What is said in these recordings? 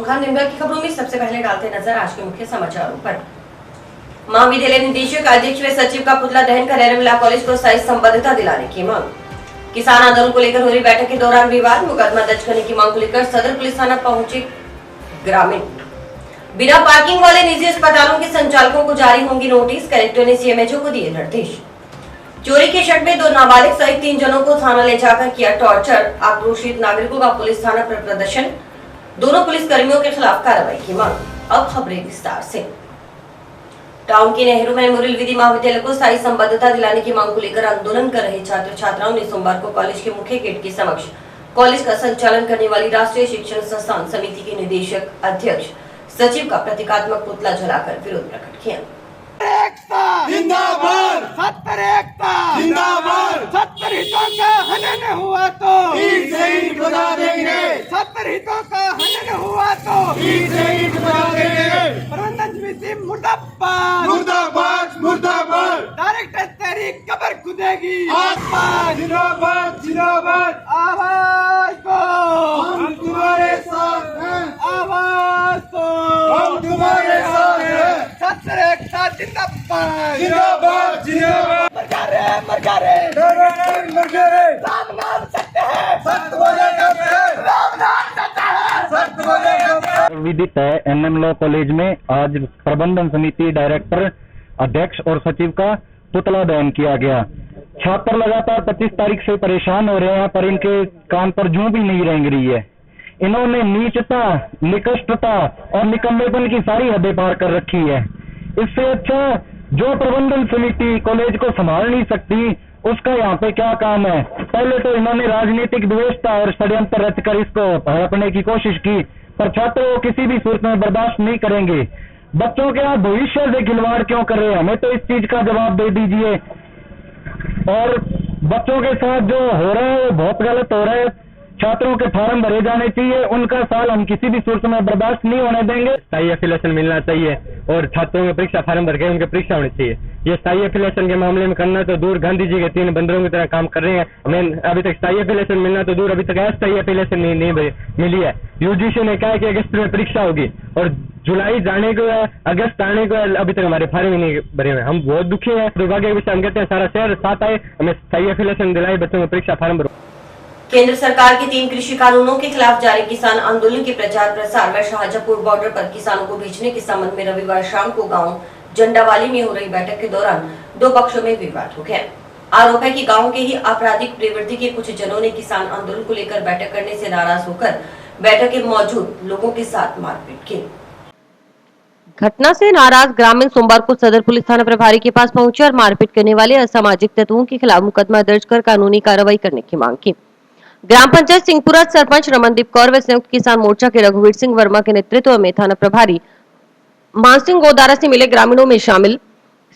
चौहान निम्बा की खबरों में सबसे पहले डालते नजर आज के मुख्य समाचारों पर। महाविद्यालय निदेशक अध्यक्ष व सचिव का पुतला दहन कर एरविला कॉलेज को स्थायी संबद्धता दिलाने की मांग। किसान आंदोलन को लेकर हो रही बैठक के दौरान विवाद, मुकदमा दर्ज करने की मांग को लेकर सदर पुलिस थाना पहुंचे ग्रामीण। बिना पार्किंग वाले निजी अस्पतालों के संचालकों को जारी होंगी नोटिस, कलेक्टर ने सीएमएचओ को दिए निर्देश। चोरी के शक में 2 नाबालिग सहित 3 जनों को थाना ले जाकर किया टॉर्चर, आक्रोशित नागरिकों का पुलिस थाना पर प्रदर्शन, दोनों पुलिस कर्मियों के खिलाफ कार्रवाई की मांग। अब खबरें विस्तार से। टाउन के नेहरू मेमोरियल विधि महाविद्यालय को स्थायी संबद्धता दिलाने की मांग को लेकर आंदोलन कर रहे छात्र छात्राओं ने सोमवार को कॉलेज के मुख्य गेट के समक्ष कॉलेज का संचालन करने वाली राष्ट्रीय शिक्षण संस्थान समिति के निदेशक अध्यक्ष सचिव का प्रतीकात्मक पुतला जलाकर विरोध प्रकट किया। जिंदाबाद, सत्तर एकता जिंदाबाद, 70 हितों का हनन हुआ तो ईंट से ईंट बजा देंगे, 70 हितों का हनन हुआ तो ईंट से ईंट बजा देंगे। प्रबंधन समिति मुर्दाबाद, मुर्दाबाद, मुर्दाबाद। डायरेक्टर तेरी कब्र खुदेगी, आसमान जिंदाबाद, जिंदाबाद। आवाज को हम तुम्हारे साथ हैं, आवाज को हम तुम्हारे साथ हैं। सत्तर एकता जिंदाबाद, जिंदाबाद, जिंदाबाद। राम नाम सत्य है, सत्य बोलेगा फिर। राम नाम सत्य है, सत्य बोलेगा फिर। विदित है एनएम लॉ कॉलेज में आज प्रबंधन समिति डायरेक्टर अध्यक्ष और सचिव का पुतला दहन किया गया। छात्र लगातार 25 तारीख से परेशान हो रहे हैं, पर इनके कान पर जूं भी नहीं रेंग रही है। इन्होंने नीचता, निकृष्टता और निकम्मेपन की सारी हदें पार कर रखी है। इससे अच्छा जो प्रबंधन समिति कॉलेज को संभाल नहीं सकती उसका यहाँ पे क्या काम है। पहले तो इन्होंने राजनीतिक द्वेषता और षड्यंत्र रचकर इसको हड़पने की कोशिश की, पर छात्रों को किसी भी सूरत में बर्दाश्त नहीं करेंगे। बच्चों के भविष्य से खिलवाड़ क्यों कर रहे हैं, हमें तो इस चीज का जवाब दे दीजिए। और बच्चों के साथ जो हो रहा है वो बहुत गलत हो रहा है। छात्रों के फार्म भरे जाने चाहिए, उनका साल हम किसी भी सूरत में बर्दाश्त नहीं होने देंगे। स्थायी एफिलिएशन मिलना चाहिए और छात्रों में परीक्षा फार्म भर के उनकी परीक्षा होनी चाहिए। ये स्थायी एफिलिएशन के मामले में करना तो दूर, गांधी जी के 3 बंदरों की तरह काम कर रहे हैं। हमें अभी तक स्थायी एफिलिएशन मिलना तो दूर, अभी तक अस्थायी एफिलिएशन नहीं मिली है। यूजीसी ने कहा कि अगस्त में परीक्षा होगी और जुलाई जाने को है, अगस्त आने को है, अभी तक हमारे फार्म ही नहीं भरे हुए। हम बहुत दुखी हैं। दुर्भाग्य के विषय हम कहते हैं सारा शहर साथ आए, हमें स्थायी एफिलिएशन दिलाए, बच्चों में परीक्षा फार्म भरो। केंद्र सरकार के 3 कृषि कानूनों के खिलाफ जारी किसान आंदोलन के प्रचार प्रसार व शाहजहांपुर बॉर्डर पर किसानों को भेजने के संबंध में रविवार शाम को गांव जंडावाली में हो रही बैठक के दौरान 2 पक्षों में विवाद हो गया। आरोप है कि गांव के ही आपराधिक प्रवृत्ति के कुछ जनों ने किसान आंदोलन को लेकर बैठक करने से नाराज होकर बैठक में मौजूद लोगों के साथ मारपीट की। घटना से नाराज ग्रामीण सोमवार को सदर पुलिस थाना प्रभारी के पास पहुंचे और मारपीट करने वाले असामाजिक तत्वों के खिलाफ मुकदमा दर्ज कर कानूनी कार्रवाई करने की मांग की। ग्राम पंचायत सिंहपुरा सरपंच रमनदीप कौर व संयुक्त किसान मोर्चा के रघुवीर सिंह वर्मा के नेतृत्व में थाना प्रभारी मानसिंह गोदारा से मिले ग्रामीणों में शामिल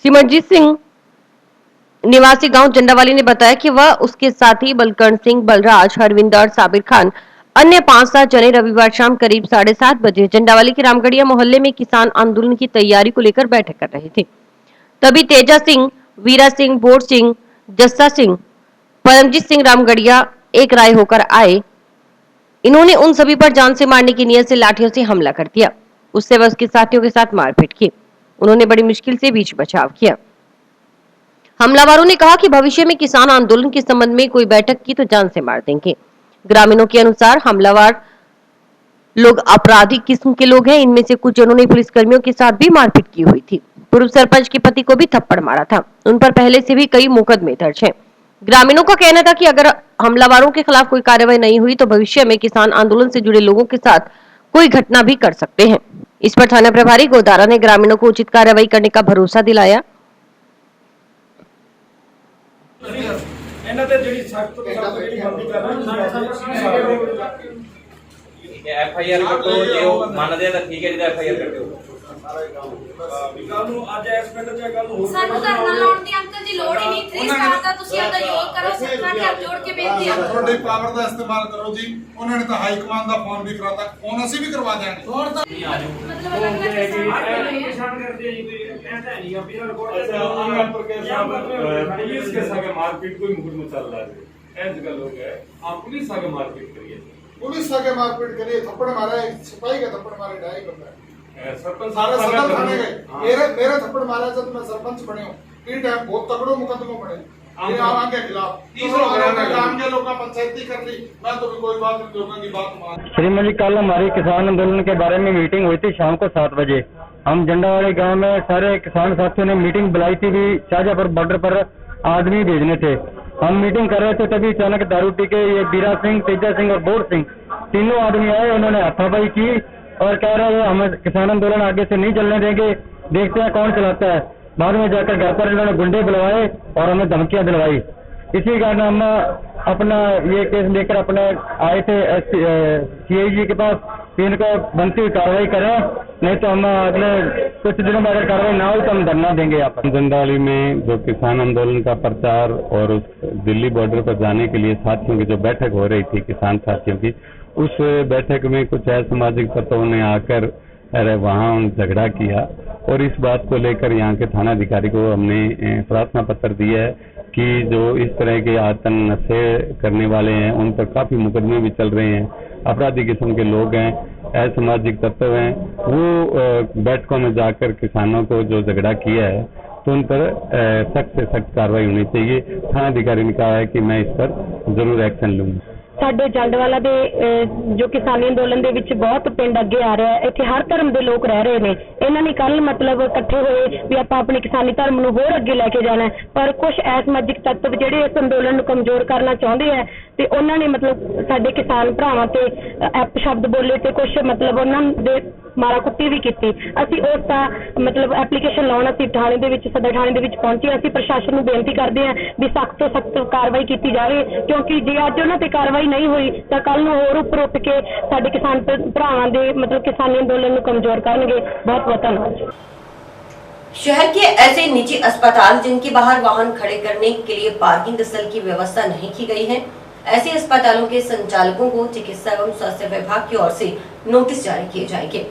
सिमरजीत सिंह निवासी गांव जंडावाली ने बताया कि वह उसके साथी बलकर्ण सिंह, बलराज, हरविंदर, साबिर खान, अन्य 5-7 जने रविवार शाम करीब 7:30 बजे जंडावाली के रामगढ़िया मोहल्ले में किसान आंदोलन की तैयारी को लेकर बैठक कर रहे थे। तभी तेजा सिंह, वीरा सिंह, बोर सिंह, जस्सा सिंह, परमजीत सिंह रामगढ़िया एक राय होकर आए। इन्होंने उन सभी पर जान से मारने की नियत से लाठियों से हमला कर दिया। उससे वह उसके साथियों के साथ मारपीट की। उन्होंने बड़ी मुश्किल से बीच बचाव किया। हमलावरों ने कहा कि भविष्य में किसान आंदोलन के संबंध में कोई बैठक की तो जान से मार देंगे। ग्रामीणों के अनुसार हमलावर लोग आपराधिक किस्म के लोग हैं। इनमें से कुछ जनों ने पुलिसकर्मियों के साथ भी मारपीट की हुई थी। पूर्व सरपंच के पति को भी थप्पड़ मारा था। उन पर पहले से भी कई मुकदमे दर्ज हैं। ग्रामीणों का कहना था कि अगर हमलावरों के खिलाफ कोई कार्रवाई नहीं हुई तो भविष्य में किसान आंदोलन से जुड़े लोगों के साथ कोई घटना भी कर सकते हैं। इस पर थाना प्रभारी गोदारा ने ग्रामीणों को उचित कार्रवाई करने का भरोसा दिलाया। एफआईआर तो जो माना जाए ठीक है, एफआईआर करते हो ਸਾਨੂੰ ਅੱਜ ਇਸ ਪਿੰਡ 'ਚ ਗੱਲ ਹੋ ਸਾਨੂੰ ਧਰਨਾ ਲਾਉਣ ਦੀ ਅੰਕਲ ਜੀ ਲੋੜ ਹੀ ਨਹੀਂ ਥੀ ਸਟਾਰਟ ਦਾ ਤੁਸੀਂ ਆਪਦਾ ਯੋਗ ਕਰੋ, ਸਰਕਾਰ ਨੇ ਹੱਥ ਜੋੜ ਕੇ ਬੇਨਤੀ ਆ ਤੁਹਾਡੀ ਪਾਵਰ ਦਾ ਇਸਤੇਮਾਲ ਕਰੋ ਜੀ। ਉਹਨਾਂ ਨੇ ਤਾਂ ਹਾਈ ਕਮਾਂਡ ਦਾ ਫੋਨ ਵੀ ਕਰਾਤਾ, ਫੋਨ ਅਸੀਂ ਵੀ ਕਰਵਾ ਦਿਆਂਗੇ। ਹੋਰ ਤਾਂ ਮਤਲਬ ਲੱਗਦਾ ਹੈ ਕਿ ਪਰੇਸ਼ਾਨ ਕਰਦੇ ਜੀ ਕੋਈ ਕਹਿੰਦਾ ਨਹੀਂ ਆ ਵੀ ਰਿਕਾर्ड अच्छा आमनाथ पर के साहब पुलिस के साथ मारपीट कोई मुकदमा चल रहा है। ऐसे गल हो गया आप पुलिस आगे मारपीट करिए पुलिस आगे मारपीट करी, थप्पड़ मारा, एक सिपाही का थप्पड़ मारे, 2.5 बंदा सरपंच सारे साहब सदर थाने गए। मेरे थप्पड़ मारा जब मैं सरपंच बने हूँ, ये टाइम बहुत तगड़ो मुकदमों पड़े आवाम के खिलाफ। काम के लोग पंचायती कर ली, मैं तो कोई बात नहीं, लोगों की बात मान। श्रीमती, कल हमारी किसान आंदोलन के बारे में मीटिंग हुई थी शाम को 7 बजे। हम झंडावाड़ी गांव में सारे किसान साथियों ने मीटिंग बुलाई थी भी, शाहजहापुर बॉर्डर पर आदमी भेजने थे। हम मीटिंग कर रहे थे, तभी अचानक दारू पी के ये बीरा सिंह, तेजा सिंह और बोर सिंह तीनों आदमी आए। उन्होंने हाथापाई की और कह रहे हैं हम किसान आंदोलन आगे से नहीं चलने देंगे, देखते हैं कौन चलाता है। बाद में जाकर घर पर इन्होंने गुंडे बुलवाए और हमें धमकियां दिलवाई। इसी कारण हम अपना ये केस लेकर अपने आए थे CIG के पास कि इनको बनती हुई कार्रवाई करें, नहीं तो हम अगले कुछ दिनों में अगर कार्रवाई ना हो तो हम धरना देंगे। यहाँ पर झंडावाड़ी में जो किसान आंदोलन का प्रचार और उस दिल्ली बॉर्डर पर जाने के लिए साथियों की जो बैठक हो रही थी, किसान साथियों की, उस बैठक में कुछ असामाजिक तत्वों ने आकर वहाँ झगड़ा किया और इस बात को लेकर यहाँ के थानाधिकारी को हमने प्रार्थना पत्र दिया है कि जो इस तरह के आतंक नशे करने वाले हैं उन पर काफी मुकदमे भी चल रहे हैं, अपराधी किस्म के लोग हैं, असामाजिक तत्व हैं, वो बैठकों में जाकर किसानों को जो झगड़ा किया है तो उन पर सख्त से सख्त कार्रवाई होनी चाहिए। थानाधिकारी ने कहा है कि मैं इस पर जरूर एक्शन लूंगा। ਸਾਡੇ ਜੰਡਵਾਲਾ ਦੇ ਜੋ ਕਿਸਾਨੀ ਅੰਦੋਲਨ ਦੇ ਵਿੱਚ ਬਹੁਤ ਪਿੰਡ ਅੱਗੇ ਆ ਰਿਹਾ ਹੈ। ਇੱਥੇ ਹਰ ਧਰਮ ਦੇ ਲੋਕ ਰਹਿ ਰਹੇ ਨੇ। ਇਹਨਾਂ ਨੇ ਕੱਲ ਮਤਲਬ ਇਕੱਠੇ ਹੋਏ ਵੀ ਆਪਾਂ ਆਪਣੀ ਕਿਸਾਨੀ ਧਰਮ ਨੂੰ ਹੋਰ ਅੱਗੇ ਲੈ ਕੇ ਜਾਣਾ ਹੈ, ਪਰ ਕੁਝ ਅਸਮਾਜਿਕ ਤੱਤਵ ਜਿਹੜੇ ਇਸ ਅੰਦੋਲਨ ਨੂੰ ਕਮਜ਼ੋਰ ਕਰਨਾ ਚਾਹੁੰਦੇ ਆ ਤੇ ਉਹਨਾਂ ਨੇ ਮਤਲਬ ਸਾਡੇ ਕਿਸਾਨ ਭਰਾਵਾਂ ਤੇ ਐਪ ਸ਼ਬਦ ਬੋਲੇ ਤੇ ਕੁਝ ਮਤਲਬ ਉਹਨਾਂ ਦੇ ਮਾਰਾ ਕੁੱਟੀ ਵੀ ਕੀਤੀ। ਅਸੀਂ ਉਸ ਦਾ ਮਤਲਬ ਐਪਲੀਕੇਸ਼ਨ ਲਾਉਣ ਅਸੀਂ ਥਾਣੇ ਦੇ ਵਿੱਚ ਸਦਰ ਥਾਣੇ ਦੇ ਵਿੱਚ ਪਹੁੰਚੇ। ਅਸੀਂ ਪ੍ਰਸ਼ਾਸਨ ਨੂੰ ਬੇਨਤੀ ਕਰਦੇ ਹਾਂ ਵੀ ਸਖਤ ਤੋਂ ਸਖਤ ਕਾਰਵਾਈ ਕੀਤੀ ਜਾਵੇ, ਕਿਉਂਕਿ ਜੇ ਅੱਜ ਉਹਨਾਂ ਤੇ ਕਾਰਵਾਈ नहीं हुई तो कल ਨੂੰ ਹੋਰ ਉੱਪਰ ਉੱਠ ਕੇ ਸਾਡੇ ਕਿਸਾਨ ਭਰਾਵਾਂ ਦੇ ਮਤਲਬ ਕਿਸਾਨੀ ਅੰਦੋਲਨ ਨੂੰ ਕਮਜ਼ੋਰ ਕਰਨਗੇ। बहुत बहुत धन्यवाद। शहर के ऐसे निजी अस्पताल जिनके बाहर वाहन खड़े करने के लिए पार्किंग स्थल की व्यवस्था नहीं की गई है, ऐसे अस्पतालों के संचालकों को चिकित्सा एवं स्वास्थ्य विभाग की ओर से नोटिस जारी किए जाएंगे।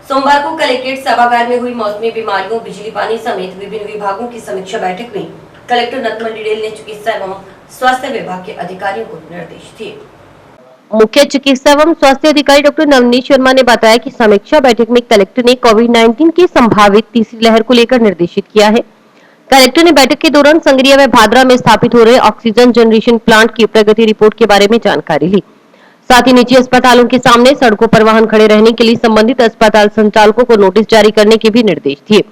सोमवार को कलेक्ट्रेट सभागार में हुई मौसमी बीमारियों, बिजली पानी समेत विभिन्न विभागों की समीक्षा बैठक में कलेक्टर नटमल डिडेल ने चिकित्सा एवं स्वास्थ्य विभाग के अधिकारियों को निर्देश दिए। मुख्य चिकित्सा एवं स्वास्थ्य अधिकारी डॉक्टर नवनीत शर्मा ने बताया कि समीक्षा बैठक में कलेक्टर ने कोविड-19 की संभावित तीसरी लहर को लेकर निर्देशित किया है। कलेक्टर ने बैठक के दौरान संगरिया व भादरा में स्थापित हो रहे ऑक्सीजन जनरेशन प्लांट की प्रगति रिपोर्ट के बारे में जानकारी ली। साथ ही निजी अस्पतालों के सामने सड़कों पर वाहन खड़े रहने के लिए संबंधित अस्पताल संचालकों को नोटिस जारी करने के भी निर्देश दिए।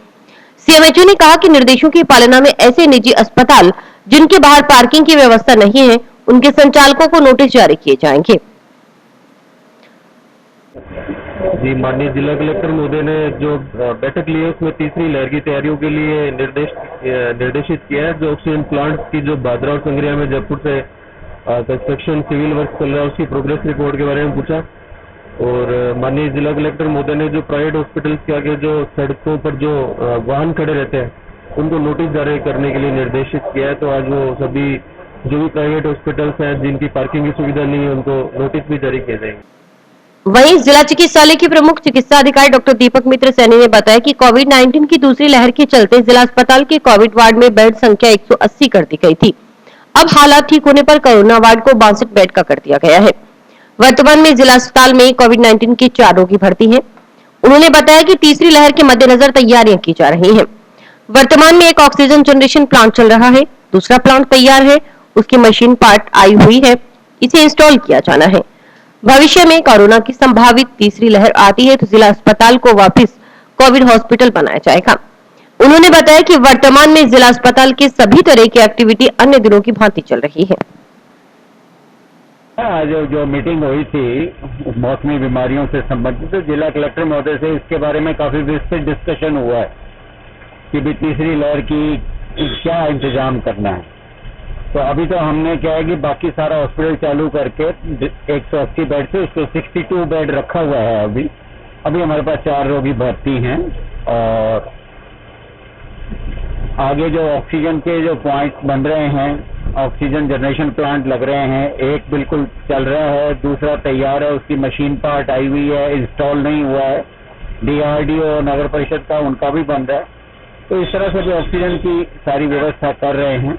CMHO ने कहा कि निर्देशों की पालना में ऐसे निजी अस्पताल जिनके बाहर पार्किंग की व्यवस्था नहीं है, उनके संचालकों को नोटिस जारी किए जाएंगे। जी, माननीय जिला कलेक्टर महोदय ने जो बैठक ली है उसमें तीसरी लहर की तैयारियों के लिए निर्देशित किया है। जो ऑक्सीजन प्लांट की जो भादरा और संगरिया में जयपुर से कंस्ट्रक्शन सिविल वर्क चल रहा है उसकी प्रोग्रेस रिपोर्ट के बारे में पूछा। और माननीय जिला कलेक्टर महोदय ने जो प्राइवेट हॉस्पिटल्स के आगे जो सड़कों पर जो वाहन खड़े रहते हैं उनको नोटिस जारी करने के लिए निर्देशित किया है। तो आज वो सभी जो भी प्राइवेट हॉस्पिटल्स हैं जिनकी पार्किंग की सुविधा नहीं है उनको नोटिस भी जारी किए जाएंगे। वहीं जिला चिकित्सालय के प्रमुख चिकित्सा अधिकारी डॉक्टर दीपक मित्र सैनी ने बताया कि कोविड-19 की दूसरी लहर के चलते जिला अस्पताल के कोविड वार्ड में बेड संख्या 180 कर दी गई थी। अब हालात ठीक होने पर कोरोना वार्ड को 62 बेड का कर दिया गया है। वर्तमान में जिला अस्पताल में कोविड-19 के 4 रोगी भर्ती हैं। उन्होंने बताया कि तीसरी लहर के मद्देनजर तैयारियां की जा रही हैं। वर्तमान में एक ऑक्सीजन जनरेशन प्लांट चल रहा है, दूसरा प्लांट तैयार है, उसकी मशीन पार्ट आई हुई है, इसे इंस्टॉल किया जाना है। भविष्य में कोरोना की संभावित तीसरी लहर आती है तो जिला अस्पताल को वापस कोविड हॉस्पिटल बनाया जाएगा। उन्होंने बताया कि वर्तमान में जिला अस्पताल की सभी तरह की एक्टिविटी अन्य दिनों की भांति चल रही है। आज जो मीटिंग हुई थी मौसमी बीमारियों से संबंधित, जिला कलेक्टर महोदय से इसके बारे में काफी विस्तृत डिस्कशन हुआ है कि भी तीसरी लहर की क्या इंतजाम करना है। तो अभी तो हमने क्या है कि बाकी सारा हॉस्पिटल चालू करके 180 बेड से उसको 62 बेड रखा हुआ है। अभी हमारे पास 4 रोगी भर्ती हैं और आगे जो ऑक्सीजन के जो पॉइंट बन रहे हैं, ऑक्सीजन जनरेशन प्लांट लग रहे हैं, एक बिल्कुल चल रहा है, दूसरा तैयार है, उसकी मशीन पार्ट आई हुई है, इंस्टॉल नहीं हुआ है। DRDO नगर परिषद का उनका भी बन रहा है। तो इस तरह से भी ऑक्सीजन की सारी व्यवस्था कर रहे हैं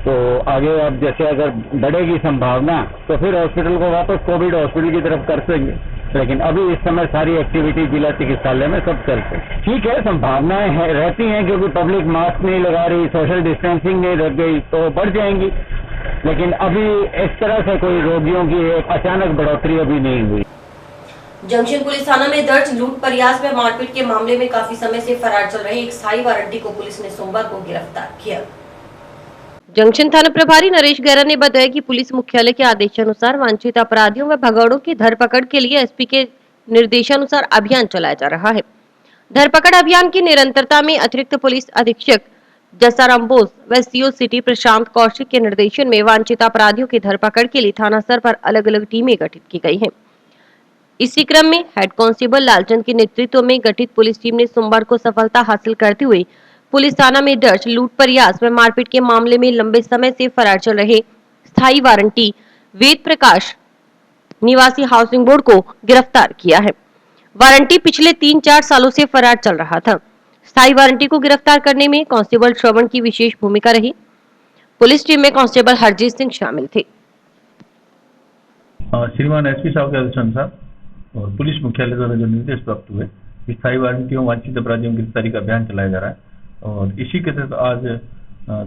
तो आगे अब जैसे अगर बढ़ेगी संभावना तो फिर हॉस्पिटल को वापस कोविड हॉस्पिटल की तरफ कर सकेंगे, लेकिन अभी इस समय सारी एक्टिविटी जिला चिकित्सालय में सब चलते हैं। ठीक है, संभावनाएं रहती हैं क्योंकि पब्लिक मास्क नहीं लगा रही, सोशल डिस्टेंसिंग नहीं रख गई तो बढ़ जाएंगी, लेकिन अभी इस तरह से कोई रोगियों की एक अचानक बढ़ोतरी अभी नहीं हुई। जंक्शन पुलिस थाना में दर्ज लूट प्रयास में मारपीट के मामले में काफी समय से फरार चल रहे एक स्थायी वारंटी को पुलिस ने सोमवार को गिरफ्तार किया। जंक्शन थाना प्रभारी नरेश गैरा ने बताया कि पुलिस मुख्यालय के आदेशानुसार वांछित अपराधियों व भगौड़ों की धरपकड़ के लिए एसपी के निर्देशानुसार अभियान चलाया जा रहा है। धरपकड़ अभियान की निरंतरता में अतिरिक्त पुलिस अधीक्षक जसाराम बोस व सीओ सिटी प्रशांत कौशिक के निर्देशन में वांछित अपराधियों की धरपकड़ के लिए थाना स्तर पर अलग अलग टीमें गठित की गई हैं। इसी क्रम में हेड कांस्टेबल लालचंद के नेतृत्व में गठित पुलिस टीम ने सोमवार को सफलता हासिल करते हुए पुलिस थाना में दर्ज लूट प्रयास व मारपीट के मामले में लंबे समय से फरार चल रहे स्थायी वारंटी वेद प्रकाश निवासी हाउसिंग बोर्ड को गिरफ्तार किया है। वारंटी पिछले 3-4 सालों से फरार चल रहा था। स्थायी वारंटी को गिरफ्तार करने में कांस्टेबल श्रवण की विशेष भूमिका रही। पुलिस टीम में कांस्टेबल हरजीत सिंह शामिल थे। श्रीमान एसपी साहब के आदेशानुसार और पुलिस मुख्यालय द्वारा जो निर्देश प्राप्त हुए, स्थायी वारंटियों वांछित अपराधियों की गिरफ्तारी का अभियान चलाया जा रहा है और इसी के तहत आज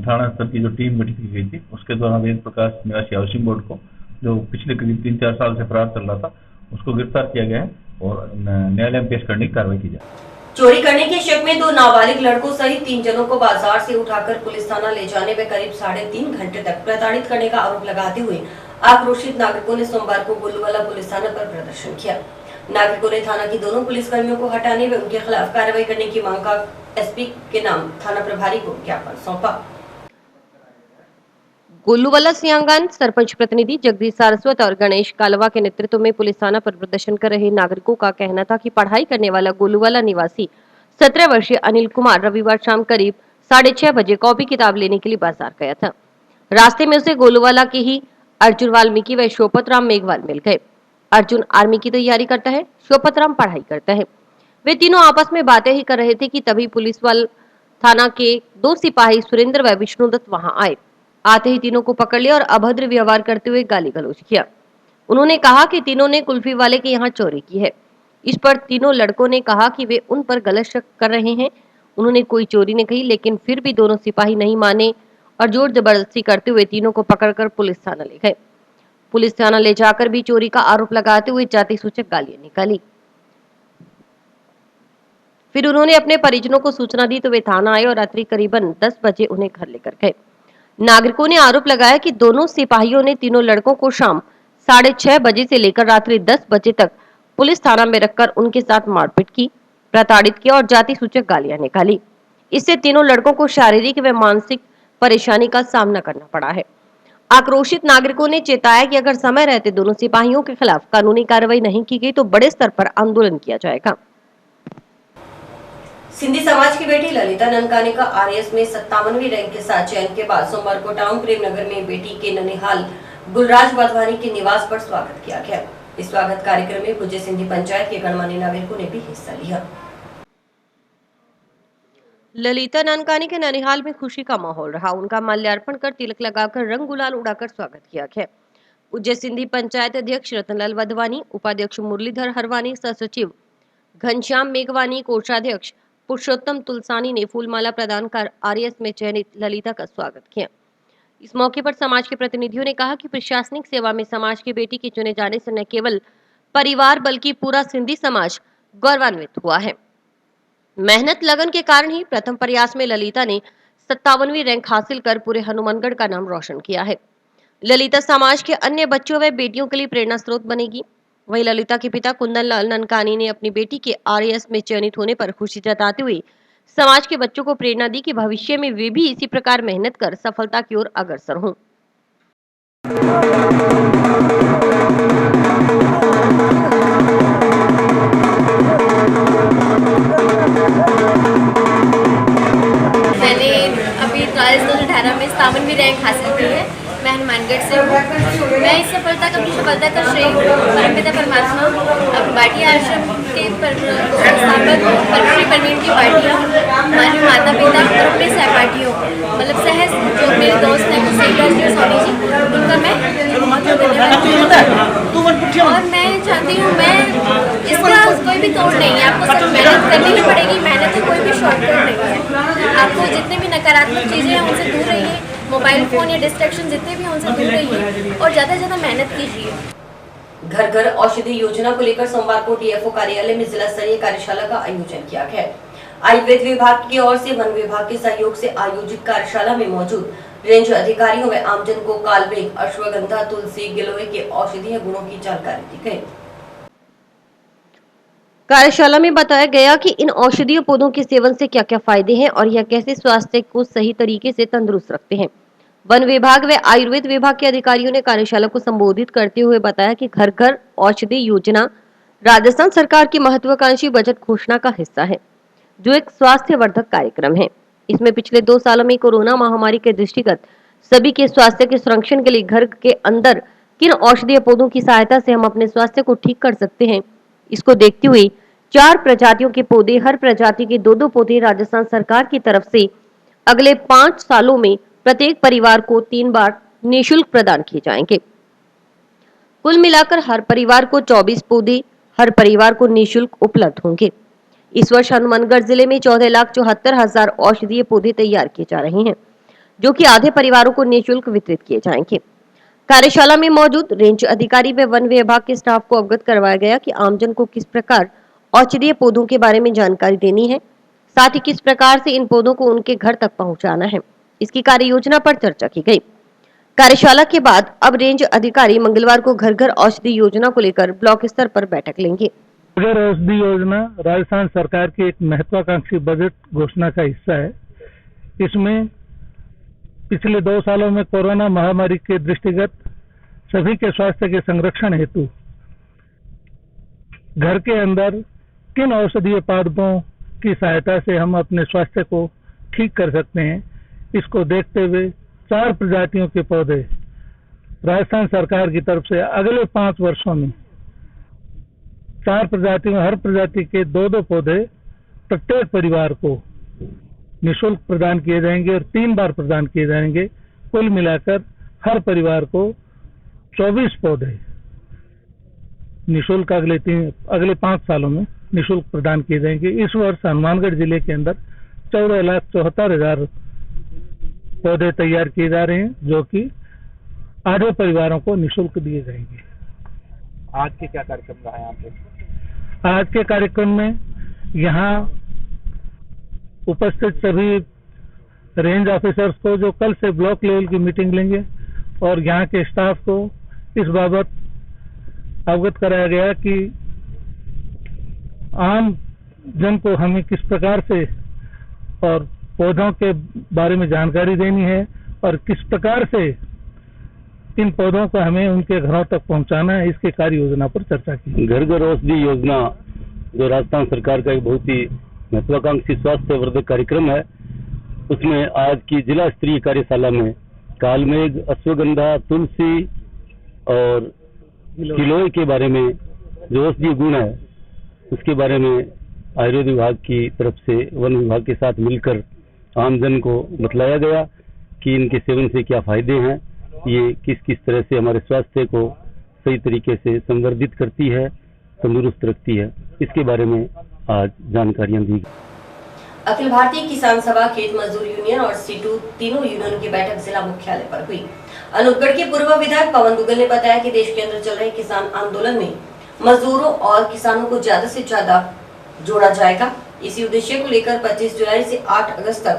थाना स्तर की जो टीम गठित की गई थी उसके द्वारा वेद प्रकाश निवासी हाउसिंग बोर्ड को, जो पिछले करीब 3-4 साल से फरार चल रहा था, उसको गिरफ्तार किया गया है और न्यायालय में पेश करने की कार्रवाई की जाए। चोरी करने के शक में 2 नाबालिग लड़कों सहित 3 जनों को बाजार से उठाकर पुलिस थाना ले जाने में करीब 3.5 घंटे तक प्रताड़ित करने का आरोप लगाते हुए आक्रोशित नागरिकों ने सोमवार को गोलूवाला पुलिस थाना पर प्रदर्शन किया। नागरिकों ने थाना की दोनों पुलिसकर्मियों को हटाने व उनके खिलाफ कार्रवाई करने की मांग का एसपी के नाम थाना प्रभारी को ज्ञापन सौंपा। गोलूवाला सियांगान सरपंच प्रतिनिधि जगदीश सारस्वत और गणेश कालवा के नेतृत्व में पुलिस थाना पर प्रदर्शन कर रहे नागरिकों का कहना था कि पढ़ाई करने वाला गोलूवाला निवासी 17 वर्षीय अनिल कुमार रविवार शाम करीब 6:30 बजे कॉपी किताब लेने के लिए बाजार गया था। रास्ते में उसे गोलूवाला के ही अर्जुन वाल्मीकि व शोपतराम मेघवाल मिल गए। अर्जुन आर्मी की तैयारी करता है, शोपतराम पढ़ाई करता है। वे तीनों आपस में बातें ही कर रहे थे कि तभी पुलिस वाल थाना के 2 सिपाही सुरेंद्र व विष्णुदत्त वहां आए। आते ही तीनों को पकड़ लिया और अभद्र व्यवहार करते हुए गाली गलौज किया। उन्होंने कहा कि तीनों ने कुल्फी वाले के यहाँ चोरी की है। इस पर तीनों लड़कों ने कहा कि वे उन पर गलत शक कर रहे हैं। उन्होंने कोई चोरी नहीं कही, लेकिन फिर भी दोनों सिपाही नहीं माने और जोर जबरदस्ती करते हुए तीनों को पकड़कर पुलिस थाना ले गए। पुलिस थाना ले जाकर भी चोरी का आरोप लगाते हुए जाति सूचक गालियां निकाली। फिर उन्होंने अपने परिजनों को सूचना दी तो वे थाना आए और रात्रि करीबन 10 बजे उन्हें घर लेकर गए। नागरिकों ने आरोप लगाया कि दोनों सिपाहियों ने तीनों लड़कों को शाम 6:30 बजे से लेकर रात्रि 10 बजे तक पुलिस थाना में रखकर उनके साथ मारपीट की, प्रताड़ित किया और जाति सूचक गालियां निकाली। इससे तीनों लड़कों को शारीरिक व मानसिक परेशानी का सामना करना पड़ा है। आक्रोशित नागरिकों ने चेताया कि अगर समय रहते दोनों सिपाहियों के खिलाफ कानूनी कार्रवाई नहीं की गई तो बड़े स्तर पर आंदोलन किया जाएगा। सिंधी समाज की बेटी ललिता ननकानी का आरएएस में 57वीं रैंक के साथ चयन के बाद सोमवार को टाउन प्रेमनगर में बेटी के ननिहाल गुलराज वाधवानी के निवास पर स्वागत किया गया। इस स्वागत कार्यक्रम में पूज्य सिंधी पंचायत के गणमान्य नागरिकों ने भी हिस्सा लिया। ललिता ननकानी के ननिहाल में खुशी का माहौल रहा। उनका माल्यार्पण कर तिलक लगाकर रंग गुलाल उड़ाकर स्वागत किया गया। पूज्य सिंधी पंचायत अध्यक्ष रतनलाल वाधवानी, उपाध्यक्ष मुरलीधर हरवानी, सचिव घनश्याम मेघवानी, कोषाध्यक्ष पुरुषोत्तम तुलसानी ने फूलमाला प्रदान कर आरएएस में चयनित ललिता का स्वागत किया। इस मौके पर समाज के प्रतिनिधियों ने कहा कि प्रशासनिक सेवा में समाज की बेटी के चुने जाने से न केवल परिवार बल्कि पूरा सिंधी समाज गौरवान्वित हुआ है। मेहनत लगन के कारण ही प्रथम प्रयास में ललिता ने 57वीं रैंक हासिल कर पूरे हनुमानगढ़ का नाम रोशन किया है। ललिता समाज के अन्य बच्चों व बेटियों के लिए प्रेरणा स्रोत बनेगी। वहीं ललिता के पिता कुंदन लाल ननकानी ने अपनी बेटी के आरएएस में चयनित होने पर खुशी जताते हुए समाज के बच्चों को प्रेरणा दी कि भविष्य में वे भी इसी प्रकार मेहनत कर सफलता की ओर अग्रसर हों। मैंने अभी 2018 में 57वीं रैंक हासिल की है। मैं हनुमानगढ़ से हूँ। मैं इस सफलता का श्रेय परमपिता परमात्मा भाटिया आश्रम के संस्थापक श्री परवीन की भाटिया, हमारे माता पिता और अपने सहपाठियों मतलब सहज जो मेरे दोस्त हैं सेठा जी और सोनी जी, उनका मैं धन्यवाद। और मैं चाहती हूँ इसका कोई भी तोड़ नहीं है, आपको सिर्फ मेहनत करनी ही पड़ेगी। मेहनत में कोई भी शॉर्टकट नहीं है। आपको जितने भी नकारात्मक चीज़ें हैं उनसे दूर रहिए, मोबाइल फोन या डिस्ट्रैक्शन जितने भी हैं उनसे दूर रहिए और ज़्यादा से ज़्यादा मेहनत कीजिए। घर घर औषधि योजना को लेकर सोमवार को डीएफओ कार्यालय में जिला स्तरीय कार्यशाला का आयोजन किया गया। आयुर्वेद विभाग की ओर से वन विभाग के सहयोग से आयोजित कार्यशाला में मौजूद रेंज अधिकारियों व आमजन को कालबेग, अश्वगंधा, तुलसी, गिलोय के औषधीय गुणों की जानकारी दी गई। कार्यशाला में बताया गया कि इन औषधीय पौधों के सेवन से क्या क्या फायदे हैं और यह कैसे स्वास्थ्य को सही तरीके से तंदुरुस्त रखते हैं। वन विभाग व आयुर्वेद विभाग के अधिकारियों ने कार्यशाला को संबोधित करते हुए बताया कि घर घर औषधि योजना राजस्थान सरकार की महत्वाकांक्षी बजट घोषणा का हिस्सा है, जो एक स्वास्थ्यवर्धक कार्यक्रम है। इसमें पिछले 2 सालों में कोरोना महामारी के दृष्टिगत सभी के स्वास्थ्य के संरक्षण के लिए घर के अंदर किन औषधीय पौधों की सहायता से हम अपने स्वास्थ्य को ठीक कर सकते हैं, इसको देखते हुए 4 प्रजातियों के पौधे, हर प्रजाति के 2-2 पौधे राजस्थान सरकार की तरफ से अगले 5 सालों में प्रत्येक परिवार को 3 बार निःशुल्क प्रदान किए जाएंगे। कुल मिलाकर हर परिवार को 24 पौधे हर परिवार को निःशुल्क उपलब्ध होंगे। इस वर्ष हनुमानगढ़ जिले में 14,74,000 औषधीय पौधे तैयार किए जा रहे हैं, जो कि आधे परिवारों को निःशुल्क वितरित किए जाएंगे। कार्यशाला में मौजूद रेंज अधिकारी व वन विभाग के स्टाफ को अवगत करवाया गया कि आमजन को किस प्रकार औषधीय पौधों के बारे में जानकारी देनी है, साथ ही किस प्रकार से इन पौधों को उनके घर तक पहुंचाना है, इसकी कार्य योजना पर चर्चा की गई। कार्यशाला के बाद अब रेंज अधिकारी मंगलवार को घर घर औषधि योजना को लेकर ब्लॉक स्तर पर बैठक लेंगे। घर औषधि योजना राजस्थान सरकार की एक महत्वाकांक्षी बजट घोषणा का हिस्सा है। इसमें पिछले 2 सालों में कोरोना महामारी के दृष्टिगत सभी के स्वास्थ्य के संरक्षण हेतु घर के अंदर किन औषधीय पौधों की सहायता से हम अपने स्वास्थ्य को ठीक कर सकते हैं, इसको देखते हुए 4 प्रजातियों के पौधे राजस्थान सरकार की तरफ से अगले 5 वर्षों में 4 प्रजातियों, हर प्रजाति के 2-2 पौधे प्रत्येक परिवार को निःशुल्क प्रदान किए जाएंगे और 3 बार प्रदान किए जाएंगे। कुल मिलाकर हर परिवार को 24 पौधे निःशुल्क अगले 5 सालों में निःशुल्क प्रदान किए जाएंगे। इस वर्ष हनुमानगढ़ जिले के अंदर 14,74,000 पौधे तैयार किए जा रहे हैं, जो कि आधे परिवारों को निःशुल्क दिए जाएंगे। आज के क्या कार्यक्रम रहा है यहाँ पे? आज के कार्यक्रम में यहाँ उपस्थित सभी रेंज ऑफिसर्स को, जो कल से ब्लॉक लेवल की मीटिंग लेंगे, और यहाँ के स्टाफ को इस बाबत अवगत कराया गया कि आम जन को हमें किस प्रकार से और पौधों के बारे में जानकारी देनी है और किस प्रकार से इन पौधों को हमें उनके घरों तक पहुंचाना है, इसके कार्य योजना पर चर्चा की। घर घर औषधि योजना जो राजस्थान सरकार का एक बहुत ही महत्वाकांक्षी स्वास्थ्यवर्धक कार्यक्रम है, उसमें आज की जिला स्तरीय कार्यशाला में कालमेघ, अश्वगंधा, तुलसी और गिलोय के बारे में जो औषधीय गुण है उसके बारे में आयुर्वेद विभाग की तरफ से वन विभाग के साथ मिलकर आमजन को बतलाया गया कि इनके सेवन से क्या फायदे हैं, ये किस किस तरह से हमारे स्वास्थ्य को सही तरीके से संवर्धित करती है, तंदुरुस्त रखती है, इसके बारे में आज जानकारियां दी गई। अखिल भारतीय किसान सभा, खेत मजदूर यूनियन और सीटू तीनों यूनियन की बैठक जिला मुख्यालय पर हुई। अनूपगढ़ के पूर्व विधायक पवन दुग्गल ने बताया कि देश के अंदर चल रहे किसान आंदोलन में मजदूरों और किसानों को ज्यादा से ज्यादा जोड़ा जाएगा। इसी उद्देश्य को लेकर 25 जुलाई से 8 अगस्त तक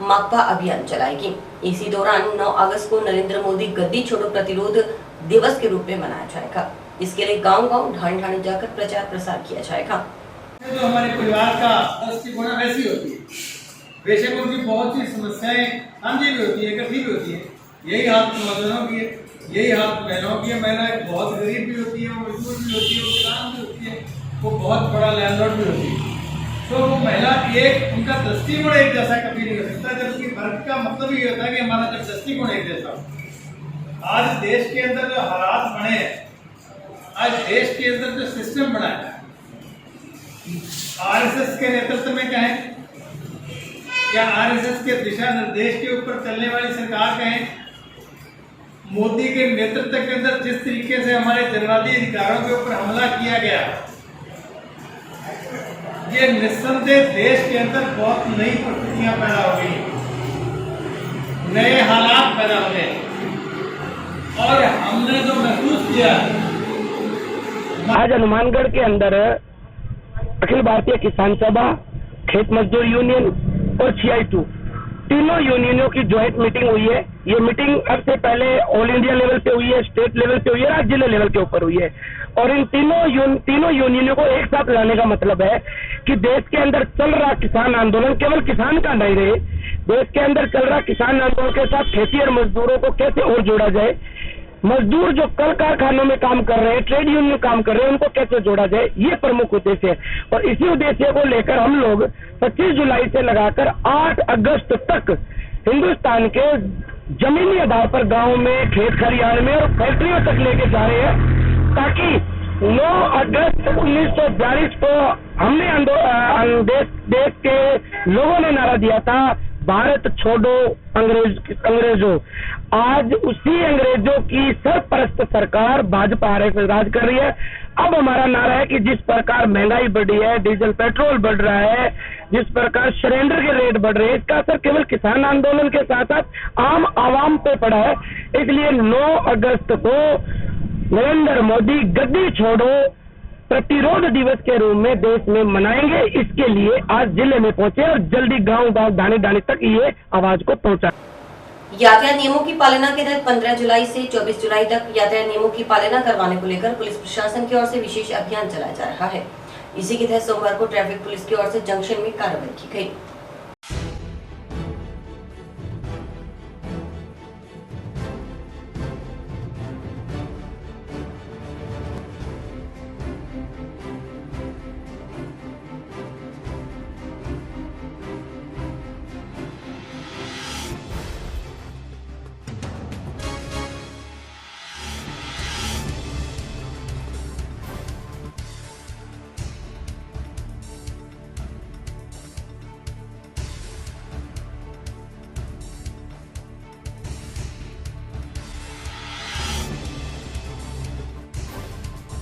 माकपा अभियान चलाएगी। इसी दौरान 9 अगस्त को नरेंद्र मोदी गद्दी छोड़ो प्रतिरोध दिवस के रूप में मनाया जाएगा। इसके लिए गांव-गांव, ढाणी-ढाणी जाकर प्रचार प्रसार किया जाएगा। जो हमारे परिवार का दृष्टिकोण वैसी होती है, बेशक उनकी बहुत सी समस्याएं साझी भी होती है, इकट्ठी भी होती है। यही हाथ मजदूरों की है, यही हाथ बहनों की है। महिला बहुत गरीब भी होती है, मजदूर भी होती है, किसान भी होती है, वो बहुत बड़ा लैंडलॉर्ड भी होती है। तो वो महिला एक, उनका दृष्टिकोण एक जैसा कभी नहीं हो सकता, जबकि वर्ग का मतलब ये होता है कि हमारा जब दृष्टिकोण एक जैसा हो, आज देश के अंदर जो हालात बने हैं, आज देश के अंदर जो सिस्टम बना है, आरएसएस के नेतृत्व में कहें या आरएसएस के दिशा निर्देश के ऊपर चलने वाली सरकार कहें, मोदी के नेतृत्व के अंदर जिस तरीके से हमारे जनवादी अधिकारों के ऊपर हमला किया गया, ये निस्संदेह देश के अंदर बहुत नई परिस्थितियां पैदा हो गई, नए हालात पैदा हो गए। और हमने जो महसूस किया, आज हनुमानगढ़ के अंदर अखिल भारतीय किसान सभा, खेत मजदूर यूनियन और CI2 तीनों यूनियनों की ज्वाइंट मीटिंग हुई है। ये मीटिंग अब से पहले ऑल इंडिया लेवल पे हुई है, स्टेट लेवल पे हुई है, आज जिला लेवल के ऊपर हुई है। और इन तीनों यूनियनों को एक साथ लाने का मतलब है कि देश के अंदर चल रहा किसान आंदोलन केवल किसान का नहीं रहे, देश के अंदर चल रहा किसान आंदोलन के साथ खेती और मजदूरों को कैसे और जोड़ा जाए, मजदूर जो कल कारखानों में काम कर रहे हैं, ट्रेड यूनियन में काम कर रहे हैं, उनको कैसे जोड़ा जाए, ये प्रमुख उद्देश्य है। और इसी उद्देश्य को लेकर हम लोग 25 जुलाई से लगाकर 8 अगस्त तक हिंदुस्तान के जमीनी आधार पर गाँव में, खेत खलिहान में और फैक्ट्रियों तक लेके जा रहे हैं, ताकि 9 अगस्त 1942 को हमने देश के लोगों ने नारा दिया था, भारत छोड़ो अंग्रेजों। आज उसी अंग्रेजों की सरपरस्त सरकार भाजपा आरएसएस राज कर रही है। अब हमारा नारा है कि जिस प्रकार महंगाई बढ़ी है, डीजल पेट्रोल बढ़ रहा है, जिस प्रकार सिलेंडर के रेट बढ़ रहे हैं, इसका असर केवल किसान आंदोलन के साथ साथ आम आवाम पे पड़ा है। इसलिए 9 अगस्त को नरेंद्र मोदी गद्दी छोड़ो प्रतिरोध दिवस के रूप में देश में मनाएंगे। इसके लिए आज जिले में पहुंचे और जल्दी गांव दाने दाने तक ये आवाज को पहुंचा। यातायात नियमों की पालना के तहत 15 जुलाई से 24 जुलाई तक यातायात नियमों की पालना करवाने को लेकर पुलिस प्रशासन की ओर से विशेष अभियान चलाया जा रहा है। इसी के तहत सोमवार को ट्रैफिक पुलिस की ओर से जंक्शन में कार्रवाई की गई।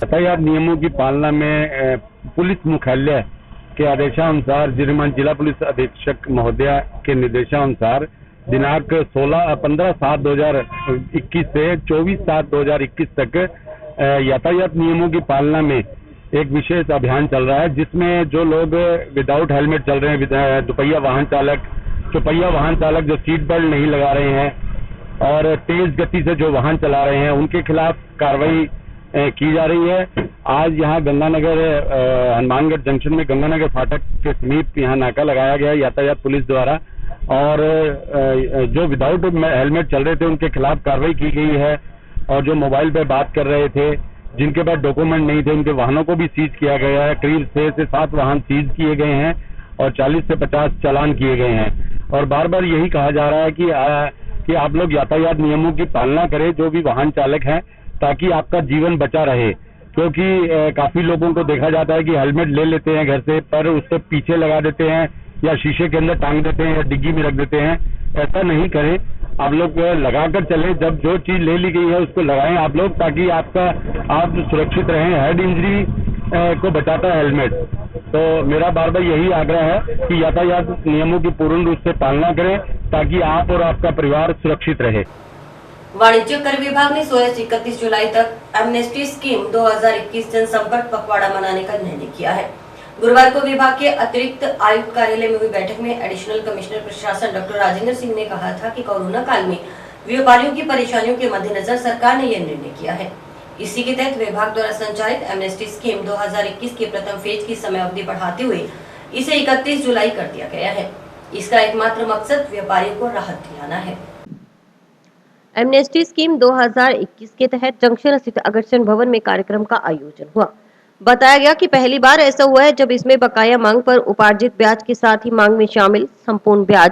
यातायात नियमों की पालना में पुलिस मुख्यालय के आदेशानुसार जिला पुलिस अधीक्षक महोदया के निर्देशानुसार दिनांक 15/7/2021 से 24/7/2021 तक यातायात नियमों की पालना में एक विशेष अभियान चल रहा है, जिसमें जो लोग विदाउट हेलमेट चल रहे हैं, दुपहिया वाहन चालक जो सीट बेल्ट नहीं लगा रहे हैं और तेज गति से जो वाहन चला रहे हैं, उनके खिलाफ कार्रवाई की जा रही है। आज यहाँ गंगानगर हनुमानगढ़ जंक्शन में गंगानगर फाटक के समीप यहाँ नाका लगाया गया यातायात पुलिस द्वारा, और जो विदाउट हेलमेट चल रहे थे उनके खिलाफ कार्रवाई की गई है। और जो मोबाइल पे बात कर रहे थे, जिनके पास डॉक्यूमेंट नहीं थे, उनके वाहनों को भी सीज किया गया है। करीब 6 से 7 वाहन सीज किए गए हैं और 40 से 50 चालान किए गए हैं। और बार बार यही कहा जा रहा है कि आप लोग यातायात नियमों की पालना करें, जो भी वाहन चालक हैं, ताकि आपका जीवन बचा रहे। क्योंकि काफी लोगों को देखा जाता है कि हेलमेट ले लेते हैं घर से, पर उससे पीछे लगा देते हैं या शीशे के अंदर टांग देते हैं या डिग्गी में रख देते हैं। ऐसा नहीं करें, आप लोग लगाकर चलें। जब जो चीज ले ली गई है उसको लगाएं आप लोग, ताकि आप सुरक्षित रहें। हेड इंजरी को बचाता है हेलमेट। तो मेरा बार बार यही आग्रह है कि यातायात नियमों की पूर्ण रूप से पालना करें, ताकि आप और आपका परिवार सुरक्षित रहे। वाणिज्य कर विभाग ने 16 से 31 जुलाई तक एमनेस्टी स्कीम 2021 जनसंपर्क पखवाड़ा मनाने का निर्णय किया है। गुरुवार को विभाग के अतिरिक्त आयुक्त कार्यालय में हुई बैठक में एडिशनल कमिश्नर प्रशासन डॉक्टर राजेंद्र सिंह ने कहा था कि कोरोना काल में व्यापारियों की परेशानियों के मद्देनजर सरकार ने यह निर्णय किया है। इसी के तहत विभाग द्वारा संचालित एमनेस्टी स्कीम 2021 के प्रथम फेज की समय अवधि बढ़ाते हुए इसे 31 जुलाई कर दिया गया है। इसका एकमात्र मकसद व्यापारियों को राहत दिलाना है। एमनेस्टी स्कीम 2021 के तहत जंक्शन स्थित अग्रसेन भवन में कार्यक्रम का आयोजन हुआ। बताया गया कि पहली बार ऐसा हुआ है जब इसमें बकाया मांग पर उपार्जित ब्याज के साथ ही मांग में शामिल संपूर्ण ब्याज,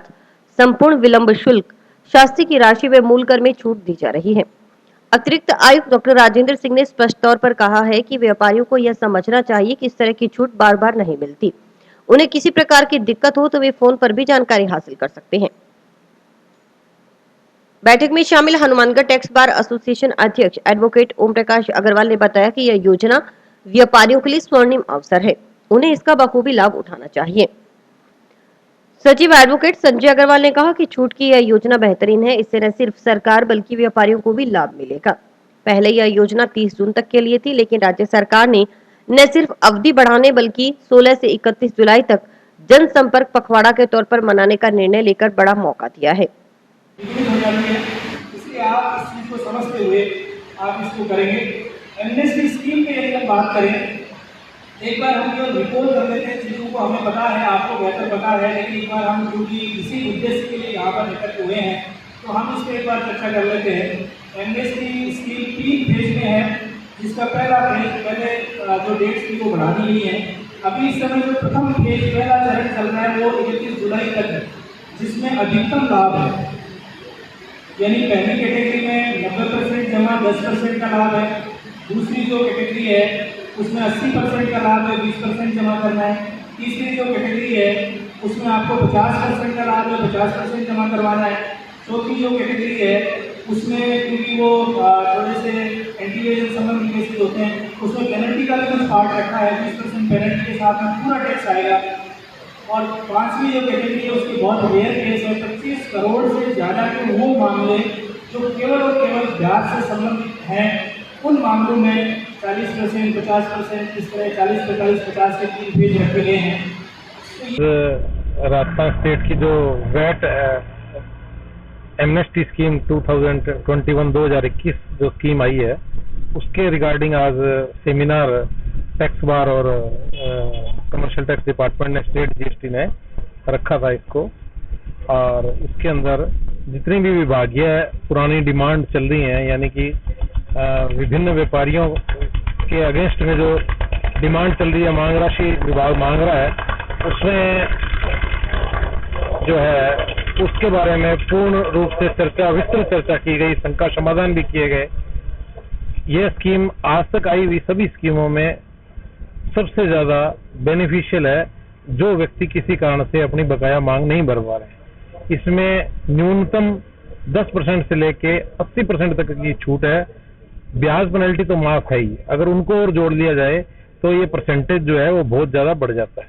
संपूर्ण विलंब शुल्क, शास्ति की राशि व मूल कर में छूट दी जा रही है। अतिरिक्त आयुक्त डॉक्टर राजेंद्र सिंह ने स्पष्ट तौर पर कहा है कि व्यापारियों को यह समझना चाहिए कि इस तरह की छूट बार बार नहीं मिलती। उन्हें किसी प्रकार की दिक्कत हो तो वे फोन पर भी जानकारी हासिल कर सकते हैं। बैठक में शामिल हनुमानगढ़ टैक्स बार एसोसिएशन अध्यक्ष एडवोकेट ओम प्रकाश अग्रवाल ने बताया कि यह योजना व्यापारियों के लिए स्वर्णिम अवसर है, उन्हें इसका बखूबी लाभ उठाना चाहिए। सचिव एडवोकेट संजय अग्रवाल ने कहा कि छूट की यह योजना बेहतरीन है, इससे न सिर्फ सरकार बल्कि व्यापारियों को भी लाभ मिलेगा। पहले यह योजना 30 जून तक के लिए थी, लेकिन राज्य सरकार ने न सिर्फ अवधि बढ़ाने बल्कि 16 से 31 जुलाई तक जनसंपर्क पखवाड़ा के तौर पर मनाने का निर्णय लेकर बड़ा मौका दिया है। इसलिए आप इस चीज को समझते हुए आप इसको करेंगे। एमनेस्टी स्कीम पे यदि हम बात करें, एक बार हम जो रिपोर्ट कर लेते हैं चीज़ों को, हमें पता है, आपको बेहतर पता है, लेकिन एक बार हम क्योंकि इसी उद्देश्य के लिए यहाँ पर एकत्र हुए हैं तो हम इस पर एक बार चर्चा कर लेते हैं। एमनेस्टी स्कीम 3 फेज में है, जिसका पहला फेज पहले जो डेट्स थी वो बढ़ा दी गई है। अभी इस समय जो प्रथम फेज पहला चरण चल रहा है वो 31 जुलाई तक है, जिसमें अधिकतम लाभ है। यानी पहली कैटेगरी में 90% जमा 10% का लाभ है। दूसरी जो कैटेगरी है उसमें 80% का लाभ है, 20% जमा करना है। तीसरी जो कैटेगरी है उसमें आपको 50% का लाभ है, 50% जमा करवाना है। चौथी जो कैटेगरी है उसमें क्योंकि वो थोड़े से एंटीवेजन संबंधी केसेस होते हैं, उसमें पेनल्टी का भी कुछ पार्ट रखा है, 20% पेनल्टी के साथ में पूरा टैक्स आएगा। और 5वीं जो कैटेगरी है उसकी बहुत रेयर केस है, 25 करोड़ से ज़्यादा के वो मामले जो केवल और केवल ब्याज से संबंधित हैं, उन मामलों में 40%, 50%, इस तरह 40, 45, 50 के 3 फेज रखे गए हैं। राजस्थान स्टेट की जो वैट एमनेस्टी स्कीम 2021 जो स्कीम आई है, उसके रिगार्डिंग आज सेमिनार टैक्स बार और कमर्शियल टैक्स डिपार्टमेंट ने, स्टेट जीएसटी ने रखा था इसको। और इसके अंदर जितनी भी विभागीय पुरानी डिमांड चल रही हैं, यानी कि विभिन्न व्यापारियों के अगेंस्ट में जो डिमांड चल रही है, मांग राशि विभाग मांग रहा है, उसमें जो है उसके बारे में पूर्ण रूप से चर्चा, विस्तृत चर्चा की गई, शंका समाधान भी किए गए। यह स्कीम आज तक आई हुई सभी स्कीमों में सबसे ज्यादा बेनिफिशियल है जो व्यक्ति किसी कारण से अपनी बकाया मांग नहीं भर पा रहे। इसमें न्यूनतम 10% से लेके 80% तक की छूट है। ब्याज पेनल्टी तो माफ है ही, अगर उनको और जोड़ लिया जाए तो ये परसेंटेज जो है वो बहुत ज्यादा बढ़ जाता है।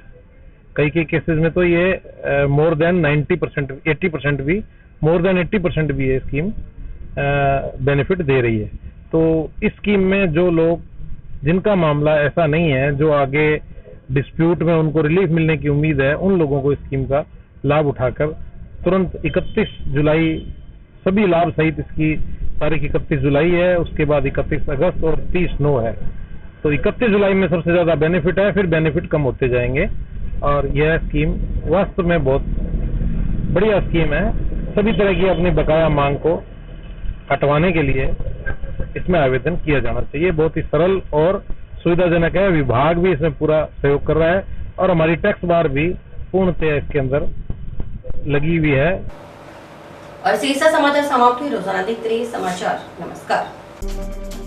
कई केसेस में तो ये मोर देन 90%, 80% भी, मोर देन 80% भी ये स्कीम बेनिफिट दे रही है। तो इस स्कीम में जो लोग, जिनका मामला ऐसा नहीं है, जो आगे डिस्प्यूट में उनको रिलीफ मिलने की उम्मीद है, उन लोगों को इस स्कीम का लाभ उठाकर तुरंत 31 जुलाई सभी लाभ सहित, इसकी तारीख 31 जुलाई है, उसके बाद 31 अगस्त और 30/9 है। तो 31 जुलाई में सबसे ज्यादा बेनिफिट है, फिर बेनिफिट कम होते जाएंगे। और यह स्कीम वास्तव में बहुत बढ़िया स्कीम है। सभी तरह की अपनी बकाया मांग को हटवाने के लिए इसमें आवेदन किया जाना चाहिए। बहुत ही सरल और सुविधाजनक है। विभाग भी इसमें पूरा सहयोग कर रहा है और हमारी टैक्स बार भी पूर्णतः इसके अंदर लगी हुई है। और इसी के साथ समाचार समाप्त हुए। रोजाना देखते रहिए समाचार। नमस्कार।